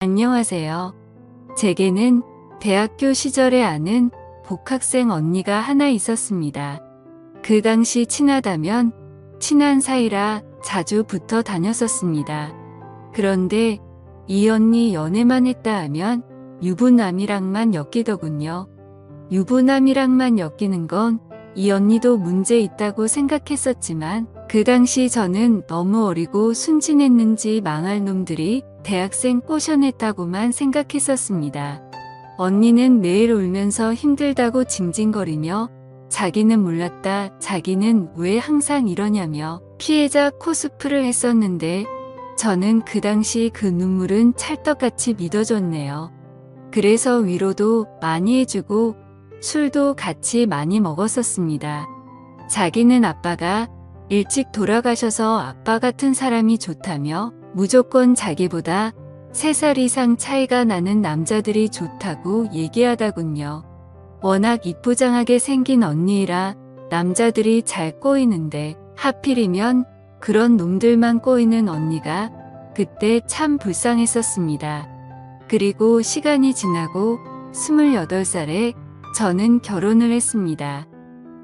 안녕하세요. 제게는 대학교 시절에 아는 복학생 언니가 하나 있었습니다. 그 당시 친하다면 친한 사이라 자주 붙어 다녔었습니다. 그런데 이 언니 연애만 했다 하면 유부남이랑만 엮이더군요. 유부남이랑만 엮이는 건 이 언니도 문제 있다고 생각했었지만 그 당시 저는 너무 어리고 순진했는지 망할 놈들이 대학생 꼬셔냈다고만 생각했었습니다. 언니는 매일 울면서 힘들다고 징징거리며 자기는 몰랐다, 자기는 왜 항상 이러냐며 피해자 코스프를 했었는데 저는 그 당시 그 눈물은 찰떡같이 믿어줬네요. 그래서 위로도 많이 해주고 술도 같이 많이 먹었었습니다. 자기는 아빠가 일찍 돌아가셔서 아빠 같은 사람이 좋다며 무조건 자기보다 3살 이상 차이가 나는 남자들이 좋다고 얘기하다군요. 워낙 이쁘장하게 생긴 언니라 남자들이 잘 꼬이는데 하필이면 그런 놈들만 꼬이는 언니가 그때 참 불쌍했었습니다. 그리고 시간이 지나고 28살에 저는 결혼을 했습니다.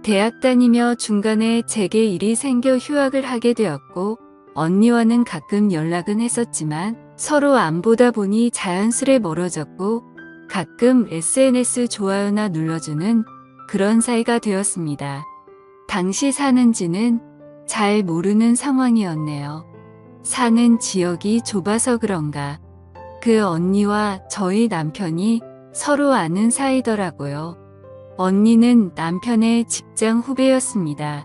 대학 다니며 중간에 제게 일이 생겨 휴학을 하게 되었고 언니와는 가끔 연락은 했었지만 서로 안 보다 보니 자연스레 멀어졌고 가끔 SNS 좋아요나 눌러주는 그런 사이가 되었습니다. 당시 사는지는 잘 모르는 상황이었네요. 사는 지역이 좁아서 그런가. 그 언니와 저희 남편이 서로 아는 사이더라고요. 언니는 남편의 직장 후배였습니다.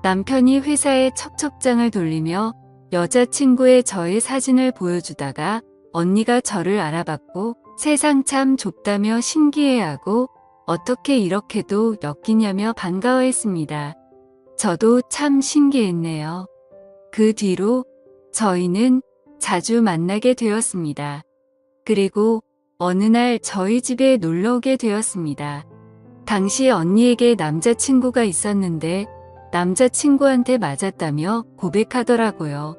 남편이 회사에 척척장을 돌리며 여자친구의 저의 사진을 보여주다가 언니가 저를 알아봤고 세상 참 좁다며 신기해하고 어떻게 이렇게도 엮이냐며 반가워했습니다. 저도 참 신기했네요. 그 뒤로 저희는 자주 만나게 되었습니다. 그리고 어느 날 저희 집에 놀러 오게 되었습니다. 당시 언니에게 남자친구가 있었는데 남자친구한테 맞았다며 고백하더라고요.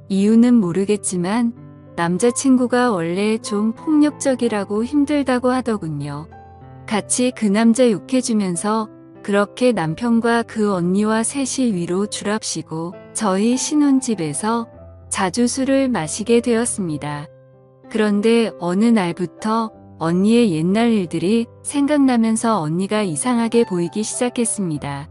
이유는 모르겠지만 남자친구가 원래 좀 폭력적이라고 힘들다고 하더군요. 같이 그 남자 욕해주면서 그렇게 남편과 그 언니와 셋이 위로 줄합시고 저희 신혼집에서 자주 술을 마시게 되었습니다. 그런데 어느 날부터 언니의 옛날 일들이 생각나면서 언니가 이상하게 보이기 시작했습니다.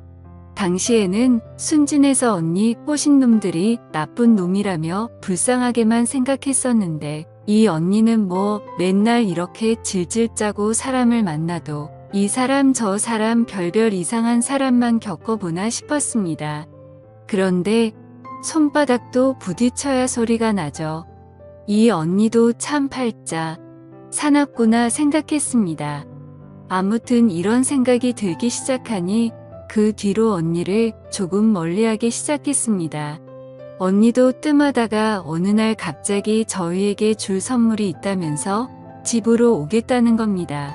당시에는 순진해서 언니 꼬신 놈들이 나쁜 놈이라며 불쌍하게만 생각했었는데 이 언니는 뭐 맨날 이렇게 질질 짜고 사람을 만나도 이 사람 저 사람 별별 이상한 사람만 겪어보나 싶었습니다. 그런데 손바닥도 부딪혀야 소리가 나죠. 이 언니도 참 팔자 사납구나 생각했습니다. 아무튼 이런 생각이 들기 시작하니 그 뒤로 언니를 조금 멀리하기 시작했습니다. 언니도 뜸하다가 어느 날 갑자기 저희에게 줄 선물이 있다면서 집으로 오겠다는 겁니다.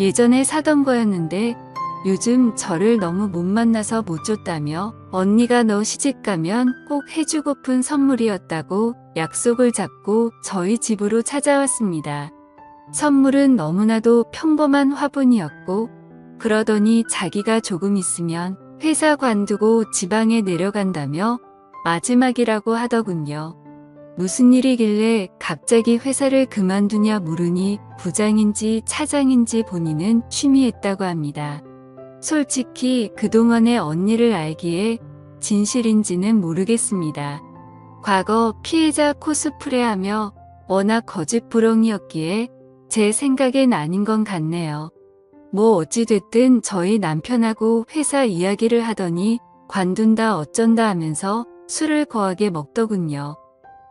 예전에 사던 거였는데 요즘 저를 너무 못 만나서 못 줬다며 언니가 너 시집가면 꼭 해주고픈 선물이었다고 약속을 잡고 저희 집으로 찾아왔습니다. 선물은 너무나도 평범한 화분이었고 그러더니 자기가 조금 있으면 회사 관두고 지방에 내려간다며 마지막이라고 하더군요. 무슨 일이길래 갑자기 회사를 그만두냐 물으니 부장인지 차장인지 본인은 취미했다고 합니다. 솔직히 그동안의 언니를 알기에 진실인지는 모르겠습니다. 과거 피해자 코스프레하며 워낙 거짓부렁이었기에 제 생각엔 아닌 건 같네요. 뭐 어찌됐든 저희 남편하고 회사 이야기를 하더니 관둔다 어쩐다 하면서 술을 거하게 먹더군요.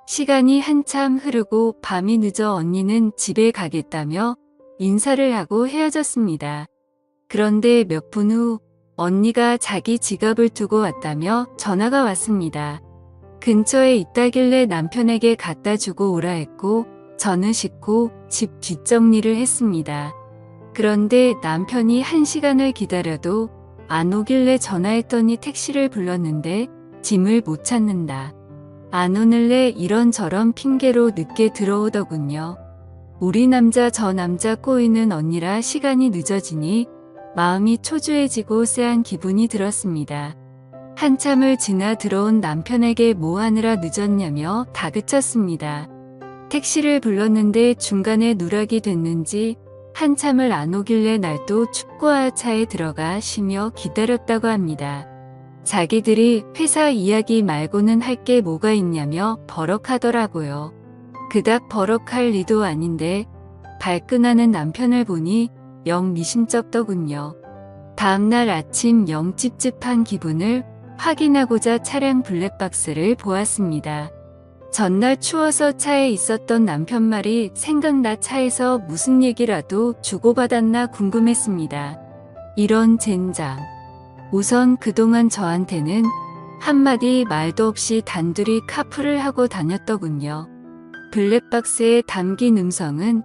시간이 한참 흐르고 밤이 늦어 언니는 집에 가겠다며 인사를 하고 헤어졌습니다. 그런데 몇 분 후 언니가 자기 지갑을 두고 왔다며 전화가 왔습니다. 근처에 있다길래 남편에게 갖다 주고 오라 했고 저는 씻고 집 뒷정리를 했습니다. 그런데 남편이 1시간을 기다려도 안 오길래 전화했더니 택시를 불렀는데 짐을 못 찾는다. 안 오늘래 이런저런 핑계로 늦게 들어오더군요. 우리 남자 저 남자 꼬이는 언니라 시간이 늦어지니 마음이 초조해지고 쎄한 기분이 들었습니다. 한참을 지나 들어온 남편에게 뭐 하느라 늦었냐며 다그쳤습니다. 택시를 불렀는데 중간에 누락이 됐는지 한참을 안 오길래 날도 춥고 차에 들어가 쉬며 기다렸다고 합니다. 자기들이 회사 이야기 말고는 할 게 뭐가 있냐며 버럭하더라고요. 그닥 버럭할 리도 아닌데 발끈하는 남편을 보니 영 미심쩍더군요. 다음날 아침 영 찝찝한 기분을 확인하고자 차량 블랙박스를 보았습니다. 전날 추워서 차에 있었던 남편 말이 생각나 차에서 무슨 얘기라도 주고받았나 궁금했습니다. 이런 젠장. 우선 그동안 저한테는 한마디 말도 없이 단둘이 카풀을 하고 다녔더군요. 블랙박스에 담긴 음성은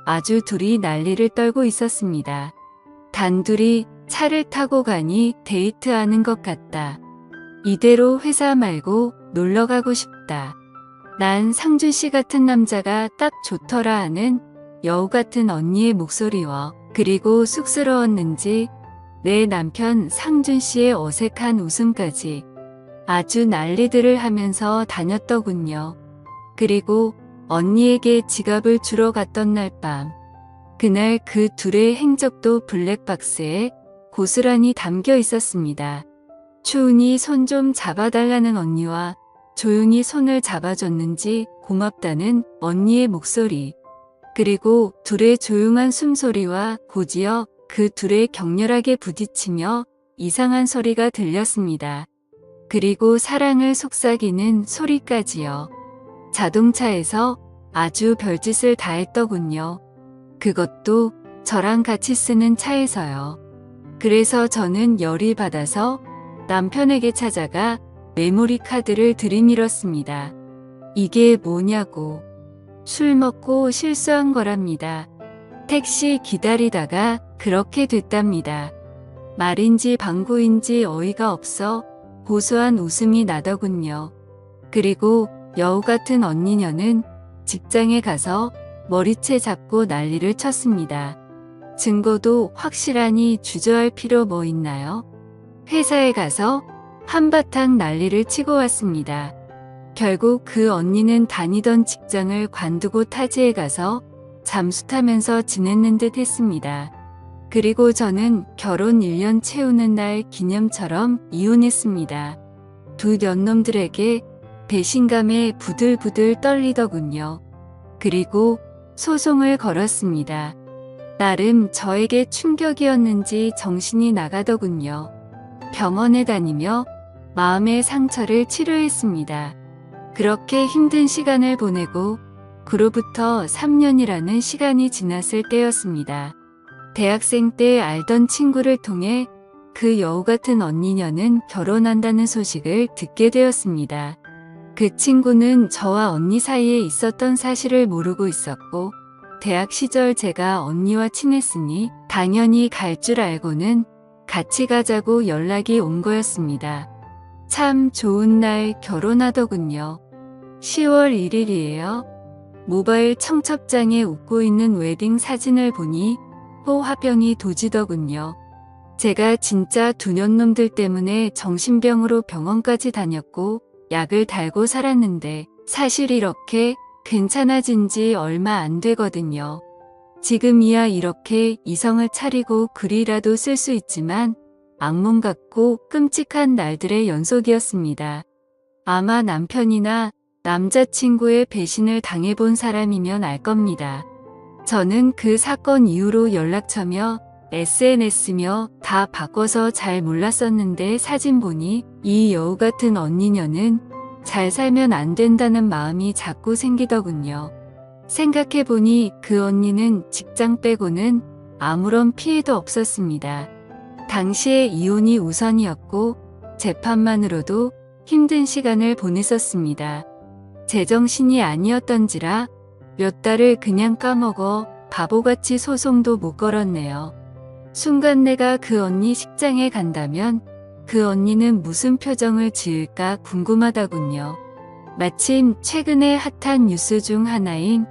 아주 둘이 난리를 떨고 있었습니다. 단둘이 차를 타고 가니 데이트하는 것 같다. 이대로 회사 말고 놀러 가고 싶다. 난 상준 씨 같은 남자가 딱 좋더라 하는 여우 같은 언니의 목소리와 그리고 쑥스러웠는지 내 남편 상준 씨의 어색한 웃음까지 아주 난리들을 하면서 다녔더군요. 그리고 언니에게 지갑을 주러 갔던 날 밤. 그날 그 둘의 행적도 블랙박스에 고스란히 담겨 있었습니다. 추운이 손 좀 잡아달라는 언니와 조용히 손을 잡아줬는지 고맙다는 언니의 목소리. 그리고 둘의 조용한 숨소리와 곧이어 그 둘의 격렬하게 부딪히며 이상한 소리가 들렸습니다. 그리고 사랑을 속삭이는 소리까지요. 자동차에서 아주 별짓을 다 했더군요. 그것도 저랑 같이 쓰는 차에서요. 그래서 저는 열이 받아서 남편에게 찾아가 메모리 카드를 들이밀었습니다. 이게 뭐냐고. 술 먹고 실수한 거랍니다. 택시 기다리다가 그렇게 됐답니다. 말인지 방구인지 어이가 없어 고소한 웃음이 나더군요. 그리고 여우 같은 언니녀는 직장에 가서 머리채 잡고 난리를 쳤습니다. 증거도 확실하니 주저할 필요 뭐 있나요? 회사에 가서 한바탕 난리를 치고 왔습니다. 결국 그 언니는 다니던 직장을 관두고 타지에 가서 잠수 타면서 지냈는 듯 했습니다. 그리고 저는 결혼 1년 채우는 날 기념처럼 이혼했습니다. 두 년놈들에게 배신감에 부들부들 떨리더군요. 그리고 소송을 걸었습니다. 나름 저에게 충격이었는지 정신이 나가더군요. 병원에 다니며 마음의 상처를 치료했습니다. 그렇게 힘든 시간을 보내고 그로부터 3년이라는 시간이 지났을 때였습니다. 대학생 때 알던 친구를 통해 그 여우 같은 언니녀는 결혼한다는 소식을 듣게 되었습니다. 그 친구는 저와 언니 사이에 있었던 사실을 모르고 있었고 대학 시절 제가 언니와 친했으니 당연히 갈 줄 알고는 같이 가자고 연락이 온 거였습니다. 참 좋은 날 결혼하더군요. 10월 1일이에요. 모바일 청첩장에 웃고 있는 웨딩 사진을 보니 화병이 도지더군요. 제가 진짜 두 년놈들 때문에 정신병으로 병원까지 다녔고 약을 달고 살았는데 사실 이렇게 괜찮아진 지 얼마 안 되거든요. 지금이야 이렇게 이성을 차리고 글이라도 쓸 수 있지만 악몽 같고 끔찍한 날들의 연속이었습니다. 아마 남편이나 남자친구의 배신을 당해본 사람이면 알 겁니다. 저는 그 사건 이후로 연락처며 SNS며 다 바꿔서 잘 몰랐었는데 사진 보니 이 여우 같은 언니녀는 잘 살면 안 된다는 마음이 자꾸 생기더군요. 생각해보니 그 언니는 직장 빼고는 아무런 피해도 없었습니다. 당시에 이혼이 우선이었고 재판만으로도 힘든 시간을 보냈었습니다. 제정신이 아니었던지라 몇 달을 그냥 까먹어 바보같이 소송도 못 걸었네요. 순간 내가 그 언니 식장에 간다면 그 언니는 무슨 표정을 지을까 궁금하더군요. 마침 최근에 핫한 뉴스 중 하나인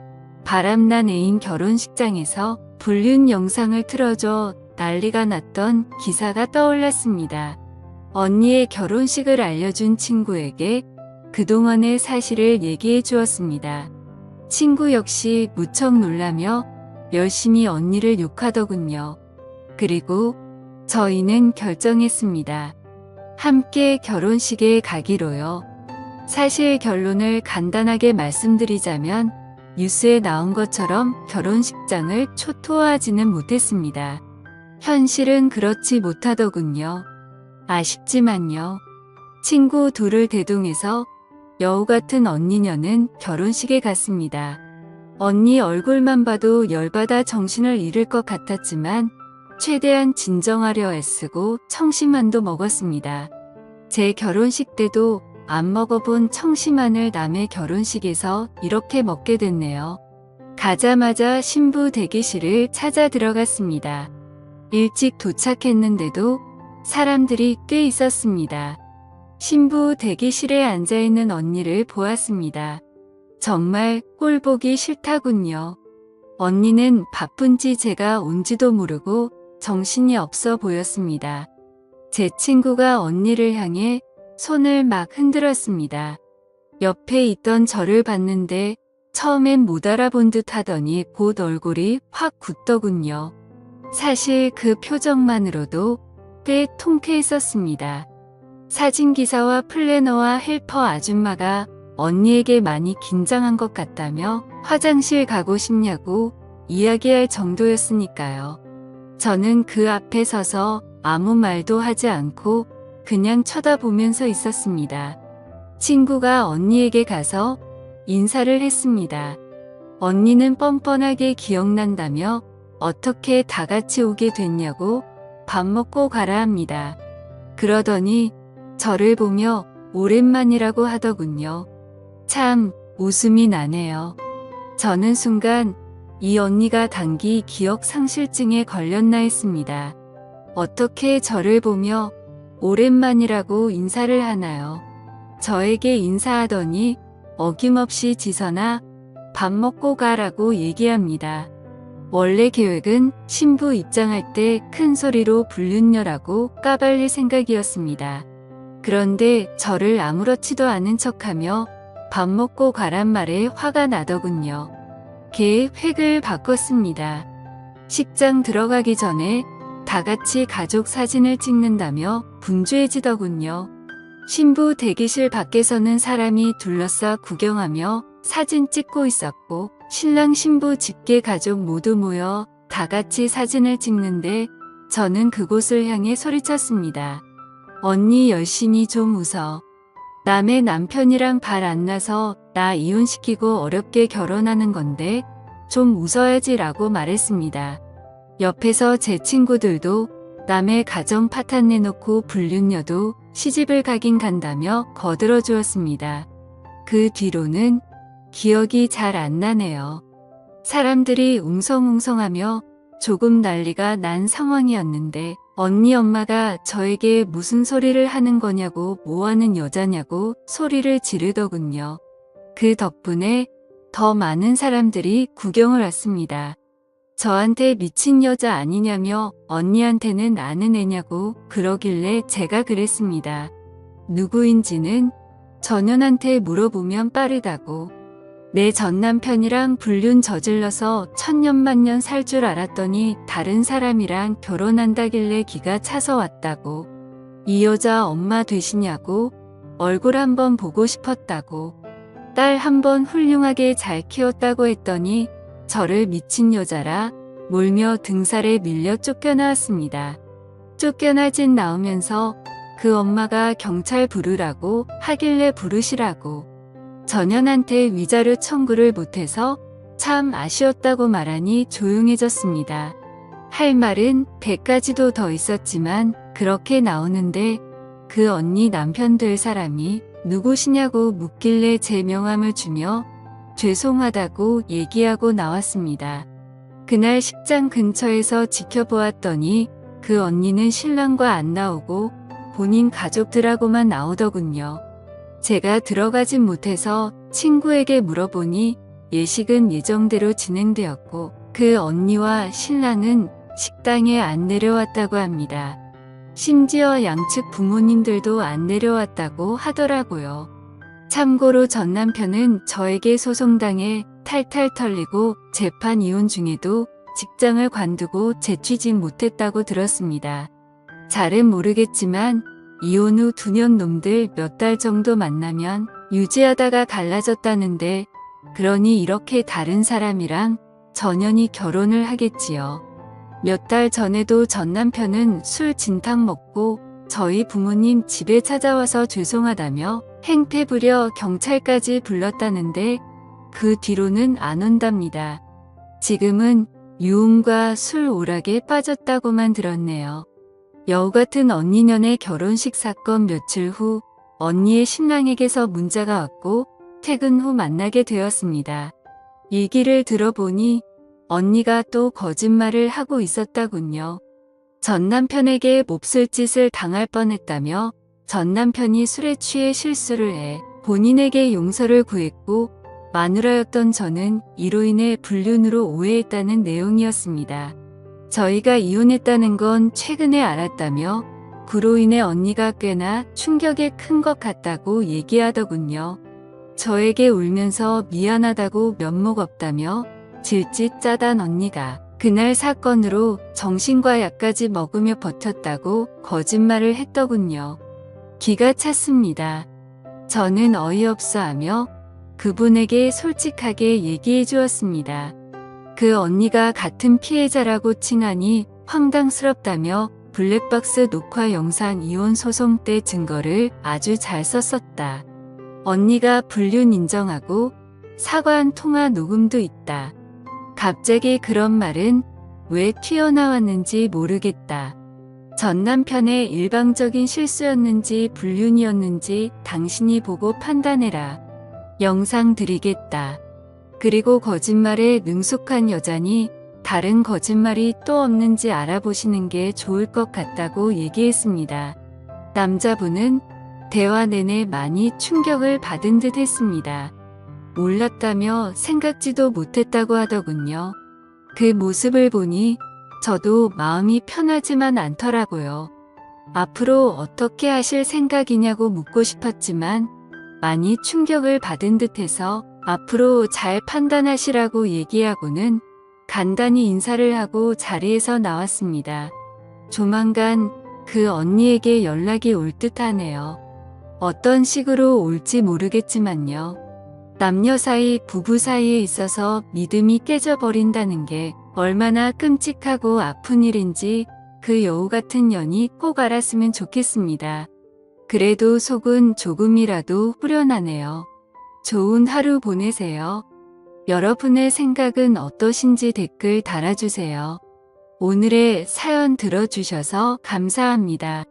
바람난 애인 결혼식장에서 불륜 영상을 틀어줘 난리가 났던 기사가 떠올랐습니다. 언니의 결혼식을 알려준 친구에게 그동안의 사실을 얘기해 주었습니다. 친구 역시 무척 놀라며 열심히 언니를 욕하더군요. 그리고 저희는 결정했습니다. 함께 결혼식에 가기로요. 사실 결론을 간단하게 말씀드리자면 뉴스에 나온 것처럼 결혼식장을 초토화하지는 못했습니다. 현실은 그렇지 못하더군요. 아쉽지만요. 친구 둘을 대동해서 여우 같은 언니녀는 결혼식에 갔습니다. 언니 얼굴만 봐도 열받아 정신을 잃을 것 같았지만 최대한 진정하려 애쓰고 청심환도 먹었습니다. 제 결혼식 때도 안 먹어본 청심환을 남의 결혼식에서 이렇게 먹게 됐네요. 가자마자 신부 대기실을 찾아 들어갔습니다. 일찍 도착했는데도 사람들이 꽤 있었습니다. 신부 대기실에 앉아있는 언니를 보았습니다. 정말 꼴 보기 싫다군요. 언니는 바쁜지 제가 온지도 모르고 정신이 없어 보였습니다. 제 친구가 언니를 향해 손을 막 흔들었습니다. 옆에 있던 저를 봤는데 처음엔 못 알아본 듯 하더니 곧 얼굴이 확 굳더군요. 사실 그 표정만으로도 꽤 통쾌했었습니다. 사진기사와 플래너와 헬퍼 아줌마가 언니에게 많이 긴장한 것 같다며 화장실 가고 싶냐고 이야기할 정도였으니까요. 저는 그 앞에 서서 아무 말도 하지 않고 그냥 쳐다보면서 있었습니다. 친구가 언니에게 가서 인사를 했습니다. 언니는 뻔뻔하게 기억난다며 어떻게 다 같이 오게 됐냐고 밥 먹고 가라 합니다. 그러더니 저를 보며 오랜만이라고 하더군요. 참 웃음이 나네요. 저는 순간 이 언니가 단기 기억 상실증에 걸렸나 했습니다. 어떻게 저를 보며 오랜만이라고 인사를 하나요? 저에게 인사하더니 어김없이 지선아 밥 먹고 가라고 얘기합니다. 원래 계획은 신부 입장할 때 큰 소리로 불륜녀라고 까발릴 생각이었습니다. 그런데 저를 아무렇지도 않은 척하며 밥 먹고 가란 말에 화가 나더군요. 계획을 바꿨습니다. 식장 들어가기 전에 다 같이 가족 사진을 찍는다며 분주해지더군요. 신부 대기실 밖에서는 사람이 둘러싸 구경하며 사진 찍고 있었고 신랑 신부 직계 가족 모두 모여 다 같이 사진을 찍는데 저는 그곳을 향해 소리쳤습니다. 언니 열심히 좀 웃어. 남의 남편이랑 발 안 나서 나 이혼시키고 어렵게 결혼하는 건데 좀 웃어야지 라고 말했습니다. 옆에서 제 친구들도 남의 가정 파탄 내놓고 불륜녀도 시집을 가긴 간다며 거들어 주었습니다. 그 뒤로는 기억이 잘 안 나네요. 사람들이 웅성웅성하며 조금 난리가 난 상황이었는데 언니 엄마가 저에게 무슨 소리를 하는 거냐고 뭐하는 여자냐고 소리를 지르더군요. 그 덕분에 더 많은 사람들이 구경을 왔습니다. 저한테 미친 여자 아니냐며 언니한테는 아는 애냐고 그러길래 제가 그랬습니다. 누구인지는 전현한테 물어보면 빠르다고. 내 전남편이랑 불륜 저질러서 천년만년 살 줄 알았더니 다른 사람이랑 결혼한다길래 기가 차서 왔다고. 이 여자 엄마 되시냐고. 얼굴 한번 보고 싶었다고. 딸 한번 훌륭하게 잘 키웠다고 했더니 저를 미친 여자라 몰며 등살에 밀려 쫓겨나왔습니다. 쫓겨나진 나오면서 그 엄마가 경찰 부르라고 하길래 부르시라고. 전현한테 위자료 청구를 못해서 참 아쉬웠다고 말하니 조용해졌습니다. 할 말은 100가지도 더 있었지만 그렇게 나오는데 그 언니 남편 될 사람이 누구시냐고 묻길래 제 명함을 주며 죄송하다고 얘기하고 나왔습니다. 그날 식장 근처에서 지켜보았더니 그 언니는 신랑과 안 나오고 본인 가족들하고만 나오더군요. 제가 들어가진 못해서 친구에게 물어보니 예식은 예정대로 진행되었고 그 언니와 신랑은 식당에 안 내려왔다고 합니다. 심지어 양측 부모님들도 안 내려왔다고 하더라고요. 참고로 전 남편은 저에게 소송당해 탈탈 털리고 재판 이혼 중에도 직장을 관두고 재취직 못했다고 들었습니다. 잘은 모르겠지만 이혼 후 2년 놈들 몇 달 정도 만나면 유지하다가 갈라졌다는데 그러니 이렇게 다른 사람이랑 전연히 결혼을 하겠지요. 몇 달 전에도 전 남편은 술 진탕 먹고 저희 부모님 집에 찾아와서 죄송하다며 행패 부려 경찰까지 불렀다는데 그 뒤로는 안 온답니다. 지금은 유흥과 술 오락에 빠졌다고만 들었네요. 여우 같은 언니년의 결혼식 사건 며칠 후 언니의 신랑에게서 문자가 왔고 퇴근 후 만나게 되었습니다. 얘기를 들어보니 언니가 또 거짓말을 하고 있었다군요. 전 남편에게 몹쓸 짓을 당할 뻔했다며 전 남편이 술에 취해 실수를 해 본인에게 용서를 구했고 마누라였던 저는 이로 인해 불륜으로 오해했다는 내용이었습니다. 저희가 이혼했다는 건 최근에 알았다며 그로 인해 언니가 꽤나 충격이 큰 것 같다고 얘기하더군요. 저에게 울면서 미안하다고 면목 없다며 질짓 짜단 언니가 그날 사건으로 정신과 약까지 먹으며 버텼다고 거짓말을 했더군요. 기가 찼습니다. 저는 어이없어하며 그분에게 솔직하게 얘기해 주었습니다. 그 언니가 같은 피해자라고 칭하니 황당스럽다며 블랙박스 녹화 영상 이혼 소송 때 증거를 아주 잘 썼었다. 언니가 불륜 인정하고 사과한 통화 녹음도 있다. 갑자기 그런 말은 왜 튀어나왔는지 모르겠다. 전 남편의 일방적인 실수였는지 불륜이었는지 당신이 보고 판단해라. 영상 드리겠다. 그리고 거짓말에 능숙한 여자니 다른 거짓말이 또 없는지 알아보시는 게 좋을 것 같다고 얘기했습니다. 남자분은 대화 내내 많이 충격을 받은 듯 했습니다. 몰랐다며 생각지도 못했다고 하더군요. 그 모습을 보니 저도 마음이 편하지만 않더라고요. 앞으로 어떻게 하실 생각이냐고 묻고 싶었지만 많이 충격을 받은 듯해서 앞으로 잘 판단하시라고 얘기하고는 간단히 인사를 하고 자리에서 나왔습니다. 조만간 그 언니에게 연락이 올 듯하네요. 어떤 식으로 올지 모르겠지만요. 남녀 사이, 부부 사이에 있어서 믿음이 깨져버린다는 게 얼마나 끔찍하고 아픈 일인지 그 여우 같은 년이 꼭 알았으면 좋겠습니다. 그래도 속은 조금이라도 후련하네요. 좋은 하루 보내세요. 여러분의 생각은 어떠신지 댓글 달아주세요. 오늘의 사연 들어주셔서 감사합니다.